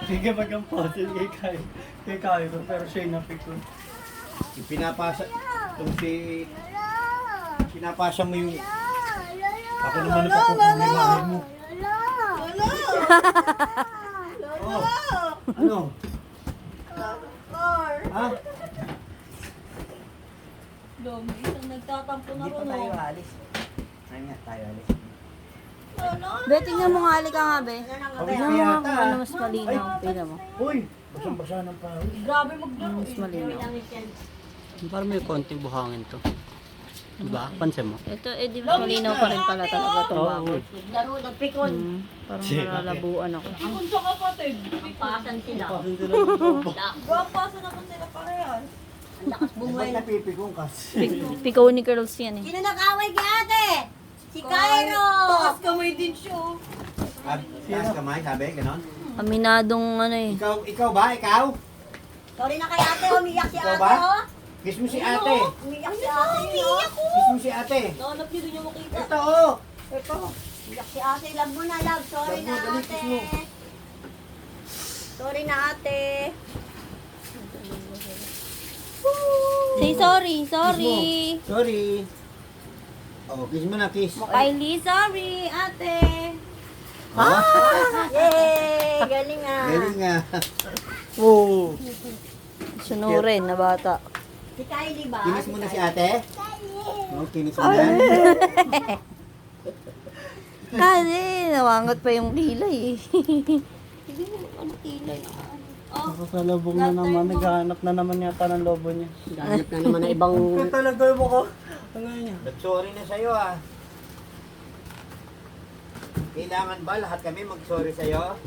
Bigyan mag-amposin kay Kayo, pero siya'y napikon. Pinapasa, pinapasa mo yung... Ako naman napapupulimahan mo. Oh, ano? Ha? Dami, isang nagtatampo na Hindi pa ron. tayo alis. Ay nga, tayo alis. Be, tingnan mo nga, halika nga, be. Pawis Tingnan ka mo nga yata. kung ano mas malinaw. Tingnan mo. Uy, basang-basa ng pawis. Grabe maglaro Mas malinaw. Parang may konting buhangin to. Diba? Pansin mo? Ito, eh, di mas malinaw pa rin pala talaga itong Oo. baboy. Laro, nagpikon. Parang nalalabuan ako. Pikon sa kapatid. Ang pasan sila. Pasin sila ng bobo. Pasan naman sila parehas. Ang lakas Ba't napipigong ka? Pikaw ni Curls yan eh. Sino nag-away kay ate? Si Cairo! Takas kamay din siya. Taas kamay, sabi, ganon. Aminadong ano eh. Ikaw ba? Ikaw? Sorry na kay ate, umiyak si Ikaw ate, ba? oh. Kiss mo si ate. Umiyak si ate, umiyak ko. Kiss mo si ate. Nanap niyo din yung makita. Ito, oh. Ito. Umiyak si ate, love mo na, love. Sorry Love na mo, dali, ate. kiss mo. Sorry na ate. Say sorry, sorry. Kiss mo. Sorry. Oh, kiss mo na, kiss. Kylie, sorry, ate. Ah! Yay! Galing ah. Galing nga. Oo. Sunurin na bata. Si Kylie ba? Kinis mo na si ate? Oh, kinis mo na. Kasi, nawangat pa yung kilay eh. Hindi mo ano kilay. Oh, Nakasalabong na naman. Naghahanap na naman yata ng lobo niya. ganap na naman na ibang... Ito talaga yung mukha. Ano niya? Sorry na sa'yo ah. Kailangan ba lahat kami mag-sorry sa'yo?